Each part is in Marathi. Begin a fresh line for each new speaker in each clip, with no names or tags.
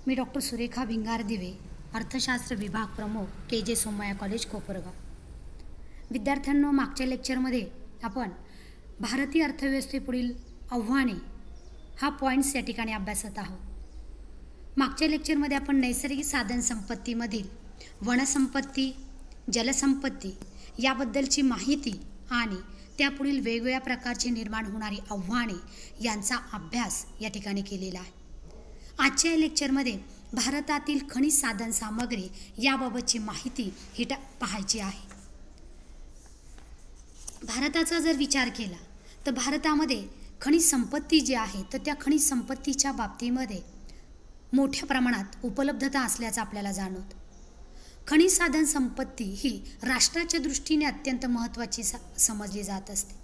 मी डॉक्टर सुरेखा भिंगार दिवे, अर्थशास्त्र विभाग प्रमुख, के.जे. सोमय्या कॉलेज, कोपरगाव. विद्यार्थ्यांनो, मागच्या लेक्चरमध्ये आपण भारतीय अर्थव्यवस्थेपुढील आव्हाने हा पॉईंट्स या ठिकाणी अभ्यासत आहोत. मागच्या लेक्चरमध्ये आपण नैसर्गिक साधन संपत्तीमधील वनसंपत्ती, जलसंपत्ती याबद्दलची माहिती आणि त्यापुढील वेगवेगळ्या प्रकारचे निर्माण होणारी आव्हाने यांचा अभ्यास या ठिकाणी केलेला आहे. आजच्या या लेक्चरमध्ये भारतातील खनिज साधन सामग्री याबाबतची माहिती ही पाहायची आहे. भारताचा जर विचार केला तर भारतामध्ये खनिज संपत्ती जी आहे तर त्या खनिज संपत्तीच्या बाबतीमध्ये मोठ्या प्रमाणात उपलब्धता असल्याचं आपल्याला जाणवतं. खनिज साधन संपत्ती ही राष्ट्राच्या दृष्टीने अत्यंत महत्त्वाची समजली जात असते.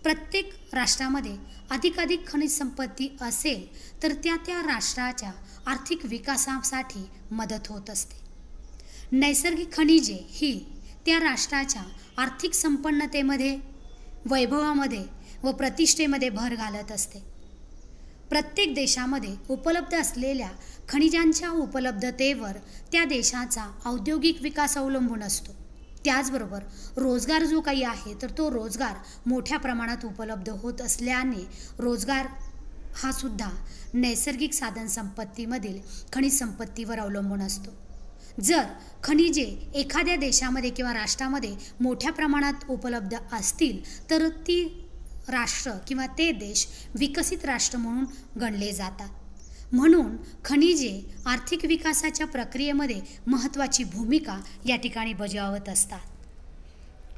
प्रत्येक राष्ट्रामध्ये अधिकाधिक खनिज संपत्ती असेल तर त्या राष्ट्राच्या आर्थिक विकासासाठी मदत होत असते. नैसर्गिक खनिजे ही त्या राष्ट्राच्या आर्थिक संपन्नतेमध्ये, वैभवामध्ये व प्रतिष्ठेमध्ये भर घालत असते. प्रत्येक देशामध्ये उपलब्ध असलेल्या खनिजांच्या उपलब्धतेवर त्या देशाचा औद्योगिक विकास अवलंबून असतो. त्याचबरोबर रोजगार जो काही आहे तर तो रोजगार मोठ्या प्रमाणात उपलब्ध होत असल्याने रोजगार हा सुद्धा नैसर्गिक साधन संपत्तीमधील खनिज संपत्तीवर अवलंबून असतो. जर खनिजे एखाद्या देशामध्ये किंवा राष्ट्रामध्ये मोठ्या प्रमाणात उपलब्ध असतील तर ती राष्ट्र किंवा ते देश विकसित राष्ट्र म्हणून गणले जातात. म्हणून खनिजे आर्थिक विकासाच्या प्रक्रियेमध्ये महत्त्वाची भूमिका या ठिकाणी बजावत असतात.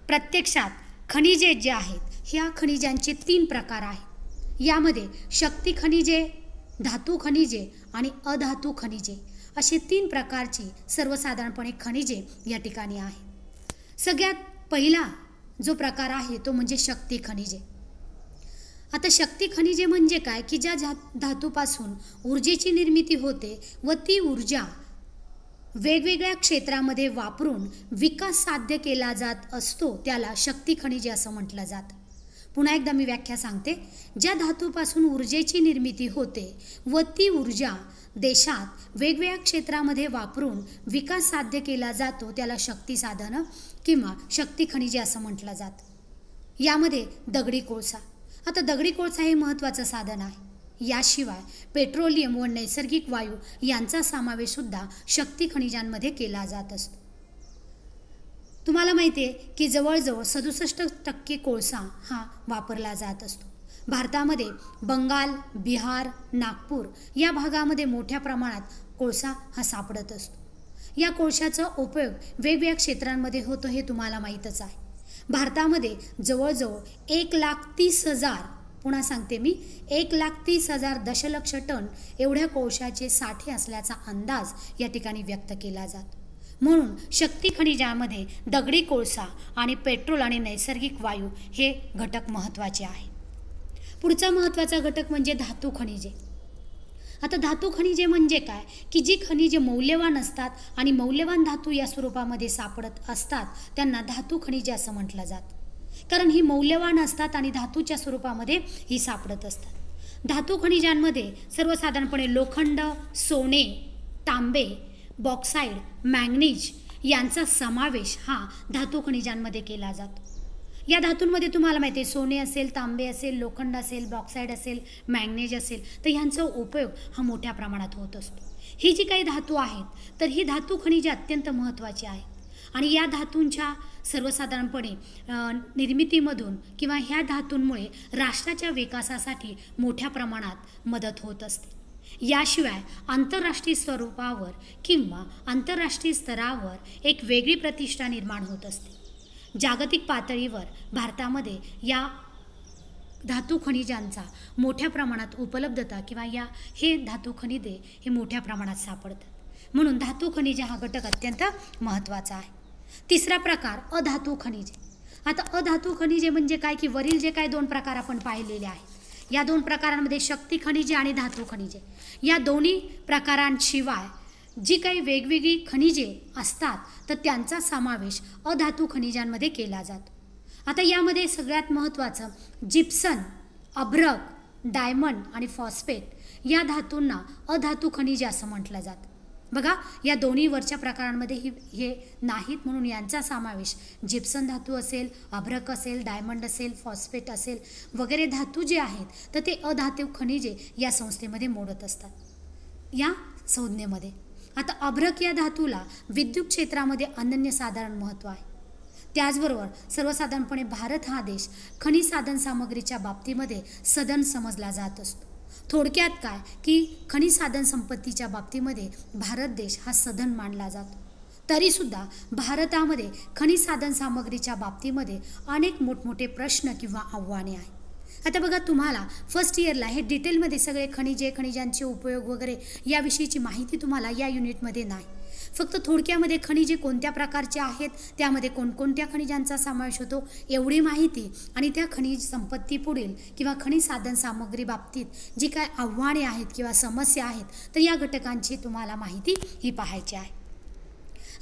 प्रत्यक्षात खनिजे जे आहेत ह्या खनिजांचे 3 प्रकार आहेत. यामध्ये शक्ती खनिजे, धातू खनिजे आणि अधातू खनिजे असे 3 प्रकारची सर्वसाधारणपणे खनिजे या ठिकाणी आहेत. सगळ्यात पहिला जो प्रकार आहे तो म्हणजे शक्ती खनिजे. आता शक्ती खनिजे म्हणजे काय की ज्या धातूपासून ऊर्जेची निर्मिती होते व ती ऊर्जा वेगवेगळ्या क्षेत्रामध्ये वापरून विकास साध्य केला जात असतो त्याला शक्ती खनिजे असं म्हटलं जातं. पुन्हा एकदा मी व्याख्या सांगते. ज्या धातूपासून ऊर्जेची निर्मिती होते व ती ऊर्जा देशात वेगवेगळ्या क्षेत्रामध्ये वापरून विकास साध्य केला जातो त्याला शक्ती साधनं किंवा शक्ती खनिजे असं म्हटलं जातं. यामध्ये दगडी कोळसा. आता दगडी कोळसा हे महत्त्वाचं साधन आहे. याशिवाय पेट्रोलियम व नैसर्गिक वायू यांचा समावेश सुद्धा शक्ती खनिजांमध्ये केला जात असतो. तुम्हाला माहिती आहे की जवळजवळ 67% कोळसा हा वापरला जात असतो. भारतामध्ये बंगाल, बिहार, नागपूर या भागामध्ये मोठ्या प्रमाणात कोळसा हा सापडत असतो. या कोळशाचा उपयोग वेगवेगळ्या क्षेत्रांमध्ये होतो हे तुम्हाला माहीतच आहे. भारतामध्ये जवळजवळ 1,30,000, पुन्हा सांगते मी, 1,30,000 दशलक्ष टन एवढ्या कोळशाचे साठे असल्याचा अंदाज या ठिकाणी व्यक्त केला जातो. म्हणून शक्ती खनिजामध्ये दगडी कोळसा आणि पेट्रोल आणि नैसर्गिक वायू हे घटक महत्त्वाचे आहे. पुढचा महत्त्वाचा घटक म्हणजे धातू खनिजे. आता धातू खनिजे म्हणजे काय की जी खनिजे मौल्यवान असतात आणि मौल्यवान धातू या स्वरूपामध्ये सापडत असतात त्यांना धातू खनिजे असं म्हटलं जातं. कारण ही मौल्यवान असतात आणि धातूच्या स्वरूपामध्ये ही सापडत असतात. धातू खनिजांमध्ये सर्वसाधारणपणे लोखंड, सोने, तांबे, बॉक्साईड, मॅंगनीज यांचा समावेश हा धातू खनिजांमध्ये केला जातो. या धातूंमध्ये तुम्हाला माहिती आहे सोने असेल, तांबे असेल, लोखंड असेल, बॉक्साईड असेल, मॅंगनीज असेल तर ह्यांचा उपयोग हा मोठ्या प्रमाणात होत असतो. ही जी काही धातू आहेत तर ही धातू खनिजे अत्यंत महत्त्वाची आहेत आणि या धातूंच्या सर्वसाधारणपणे निर्मितीमधून किंवा ह्या धातूंमुळे राष्ट्राच्या विकासासाठी मोठ्या प्रमाणात मदत होत असते. याशिवाय आंतरराष्ट्रीय स्वरूपावर किंवा आंतरराष्ट्रीय स्तरावर एक वेगळी प्रतिष्ठा निर्माण होत असते. जागतिक पातळीवर भारतामध्ये या धातू खनिजांचा मोठ्या प्रमाणात उपलब्धता किंवा हे धातू खनिजे हे मोठ्या प्रमाणात सापडतात. म्हणून धातू खनिजे हा घटक अत्यंत महत्त्वाचा आहे. तिसरा प्रकार अधातू खनिजे. आता अधातू खनिजे म्हणजे काय की वरील जे काही 2 प्रकार आपण पाहिलेले आहेत या 2 प्रकारांमध्ये शक्ती खनिजे आणि धातू खनिजे या दोन्ही प्रकारांशिवाय जी काही वेगवेगळी खनिजे असतात तर त्यांचा समावेश अधातू खनिजांमध्ये केला जातो. आता यामध्ये सगळ्यात महत्त्वाचं जिप्सम, अभ्रक, डायमंड आणि फॉस्फेट या धातूंना अधातू खनिजे असं म्हटलं जातं. बघा, या दोन्ही वरच्या प्रकारांमध्ये हे नाहीत, म्हणून यांचा समावेश जिप्सम धातू असेल, अभ्रक असेल, डायमंड असेल, फॉस्फेट असेल वगैरे धातू जे आहेत तर ते अधातू खनिजे या संस्थेमध्ये मोडत असतात या संज्ञेमध्ये. आता अभ्रक या धातूला विद्युत क्षेत्रामध्ये अनन्यसाधारण महत्त्व आहे. त्याचबरोबर सर्वसाधारणपणे भारत हा देश खनिज साधन सामग्रीच्या बाबतीमध्ये सदन समजला जात असतो. थोडक्यात काय की खनिज साधन संपत्तीच्या बाबतीमध्ये भारत देश हा सदन मानला जातो. तरीसुद्धा भारतामध्ये खनिज साधन सामग्रीच्या बाबतीमध्ये अनेक मोठमोठे प्रश्न किंवा आव्हाने आहेत. आता बघा, तुम्हाला फर्स्ट इयरला हे डिटेलमध्ये सगळे खनिजे, खनिजांचे उपयोग वगैरे याविषयीची माहिती तुम्हाला या युनिटमध्ये नाही. फक्त थोडक्यामध्ये खनिजे कोणत्या प्रकारचे आहेत, त्यामध्ये कोणकोणत्या खनिजांचा समावेश होतो एवढी माहिती आणि त्या खनिज संपत्ती पुढील किंवा खनिज साधन सामग्री बाबतीत जी काय आव्हाने आहेत किंवा समस्या आहेत तर या घटकांची तुम्हाला माहिती ही पाहायची आहे.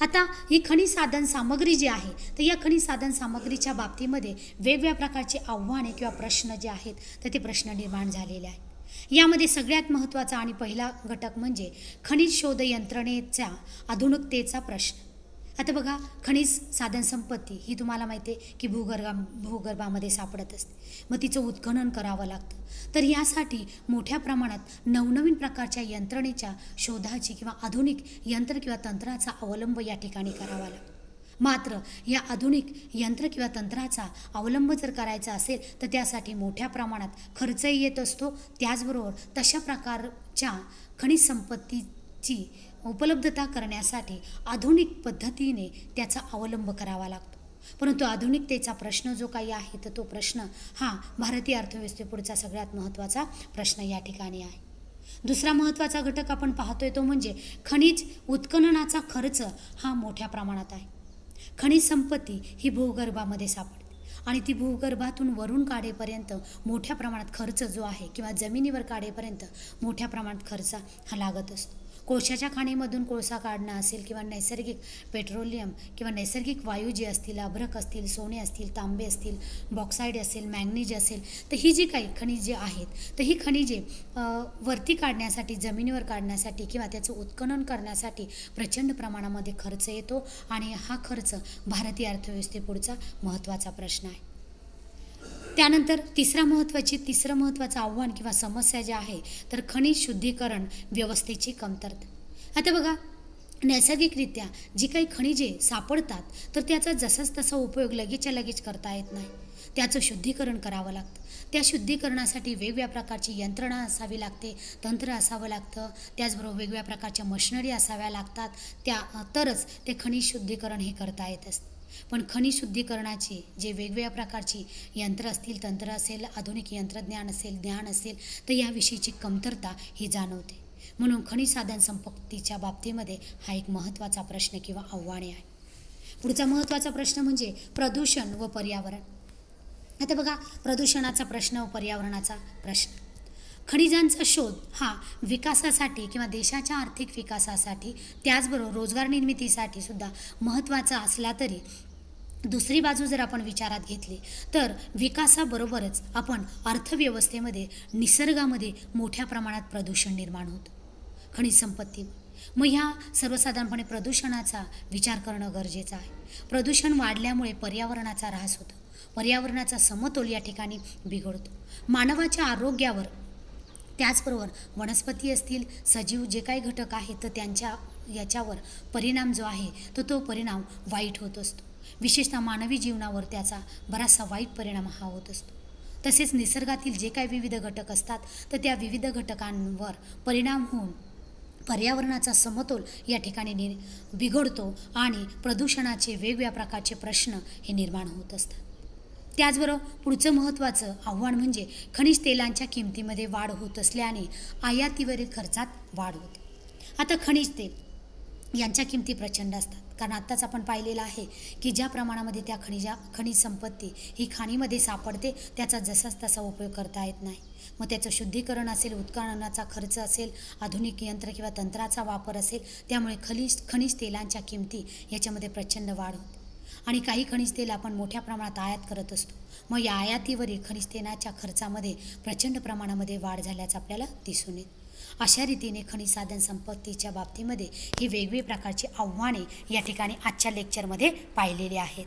आता ही खनिज साधन सामग्री जी आहे तर या खनिज साधन सामग्रीच्या बाबतीमध्ये वेगवेगळ्या प्रकारचे आव्हाने किंवा प्रश्न जे आहेत तर ते प्रश्न निर्माण झालेले आहेत. यामध्ये सगळ्यात महत्त्वाचा आणि पहिला घटक म्हणजे खनिज शोध यंत्रणेच्या आधुनिकतेचा प्रश्न. आता बघा, खनिज साधन संपत्ती ही तुम्हाला माहिती आहे की भूगर्भामध्ये सापडत असते, मग तिचं उत्खनन करावं लागतं. तर यासाठी मोठ्या प्रमाणात नवनवीन प्रकारच्या यंत्रणेच्या शोधाची किंवा आधुनिक यंत्र किंवा तंत्राचा अवलंब या ठिकाणी करावा लागतो. मात्र या आधुनिक यंत्र किंवा तंत्राचा अवलंब जर करायचा असेल तर त्यासाठी मोठ्या प्रमाणात खर्चही येत असतो. त्याचबरोबर तशा प्रकारच्या खनिज संपत्तीची उपलब्धता करण्यासाठी आधुनिक पद्धतीने त्याचा अवलंब करावा लागतो. परंतु आधुनिकतेचा प्रश्न जो काही आहे तर तो प्रश्न हा भारतीय अर्थव्यवस्थेपुढचा सगळ्यात महत्त्वाचा प्रश्न या ठिकाणी आहे. दुसरा महत्त्वाचा घटक आपण पाहतोय तो म्हणजे खनिज उत्खननाचा खर्च हा मोठ्या प्रमाणात आहे. खनिज संपत्ती ही भूगर्भामध्ये सापडते आणि ती भूगर्भातून वरून काढेपर्यंत मोठ्या प्रमाणात खर्च जो आहे किंवा जमिनीवर काढेपर्यंत मोठ्या प्रमाणात खर्च हा लागत असतो. कोळशाच्या खाणीमधून कोळसा काढणं असेल किंवा नैसर्गिक पेट्रोलियम किंवा नैसर्गिक वायू जे असतील, अभ्रक असतील, सोने असतील, तांबे असतील, बॉक्साईड असेल, मॅग्नीज असेल, तर ही जी काही खनिजे आहेत तर ही खनिजे वरती काढण्यासाठी, जमिनीवर काढण्यासाठी किंवा त्याचं उत्खनन करण्यासाठी प्रचंड प्रमाणामध्ये खर्च येतो आणि हा खर्च भारतीय अर्थव्यवस्थेपुढचा महत्त्वाचा प्रश्न आहे. त्यानंतर तिसरं महत्त्वाचं आव्हान किंवा समस्या जी आहे तर खनिज शुद्धीकरण व्यवस्थेची कमतरता. आता बघा, नैसर्गिकरित्या जी काही खनिजे सापडतात तर त्याचा जसाच तसा उपयोग लगेचच्या लगेच करता येत नाही. त्याचं शुद्धीकरण करावं लागतं. त्या शुद्धीकरणासाठी वेगवेगळ्या प्रकारची यंत्रणा असावी लागते, तंत्र असावं लागतं. त्याचबरोबर वेगवेगळ्या प्रकारच्या मशिनरी असाव्या लागतात. तरच ते खनिज शुद्धीकरण हे करता येत असतं. पण खनिज शुद्धीकरणाची जे वेगवेगळ्या प्रकारची यंत्र असतील, तंत्र असेल, आधुनिक यंत्रज्ञान असेल, ज्ञान असेल तर याविषयीची कमतरता ही जाणवते. म्हणून खनिज साधन संपत्तीच्या बाबतीमध्ये हा एक महत्त्वाचा प्रश्न किंवा आव्हाने आहे. पुढचा महत्त्वाचा प्रश्न म्हणजे प्रदूषण व पर्यावरण. आता बघा, प्रदूषणाचा प्रश्न व पर्यावरणाचा प्रश्न. खनिजांचा शोध हा विकासासाठी किंवा देशाच्या आर्थिक विकासासाठी त्याचबरोबर रोजगार निर्मितीसाठी सुद्धा महत्त्वाचा असला तरी दुसरी बाजू जर आपण विचारात घेतली तर विकासाबरोबरच आपण अर्थव्यवस्थेमध्ये निसर्गामध्ये मोठ्या प्रमाणात प्रदूषण निर्माण होतं खनिज संपत्ती. मग ह्या सर्वसाधारणपणे प्रदूषणाचा विचार करणं गरजेचं आहे. प्रदूषण वाढल्यामुळे पर्यावरणाचा ऱ्हास होतो, पर्यावरणाचा समतोल या ठिकाणी बिघडतो. मानवाच्या आरोग्यावर त्याचबरोबर वनस्पती असतील, सजीव जे काही घटक आहेत तर याच्यावर परिणाम जो आहे तो परिणाम वाईट होत असतो. विशेषतः मानवी जीवनावर त्याचा बराचसा वाईट परिणाम हा होत असतो. तसेच निसर्गातील जे काही विविध घटक असतात तर त्या विविध घटकांवर परिणाम होऊन पर्यावरणाचा समतोल या ठिकाणी बिघडतो आणि प्रदूषणाचे वेगवेगळ्या प्रकारचे प्रश्न हे निर्माण होत असतात. त्याचबरोबर पुढचं महत्त्वाचं आव्हान म्हणजे खनिज तेलांच्या किमतीमध्ये वाढ होत असल्याने आयातीवरील खर्चात वाढ होते. आता खनिज तेल यांच्या किमती प्रचंड असतात, कारण आत्ताच आपण पाहिलेलं आहे की ज्या प्रमाणामध्ये त्या खनिज संपत्ती ही खाणीमध्ये सापडते त्याचा जसाच तसा उपयोग करता येत नाही. मग त्याचं शुद्धीकरण असेल, उत्खननाचा खर्च असेल, आधुनिक यंत्र किंवा तंत्राचा वापर असेल, त्यामुळे खनिज तेलांच्या किमती याच्यामध्ये प्रचंड वाढ होते. आणि काही खनिज तेल आपण मोठ्या प्रमाणात आयात करत असतो. मग या आयातीवरील खनिज तेलाच्या खर्चामध्ये प्रचंड प्रमाणामध्ये वाढ झाल्याचं आपल्याला दिसून येतं. अशा रीतीने खनिज साधन संपत्तीच्या बाबतीमध्ये ही वेगवेगळ्या प्रकारची आव्हाने या ठिकाणी आजच्या लेक्चरमध्ये पाहिलेली आहेत.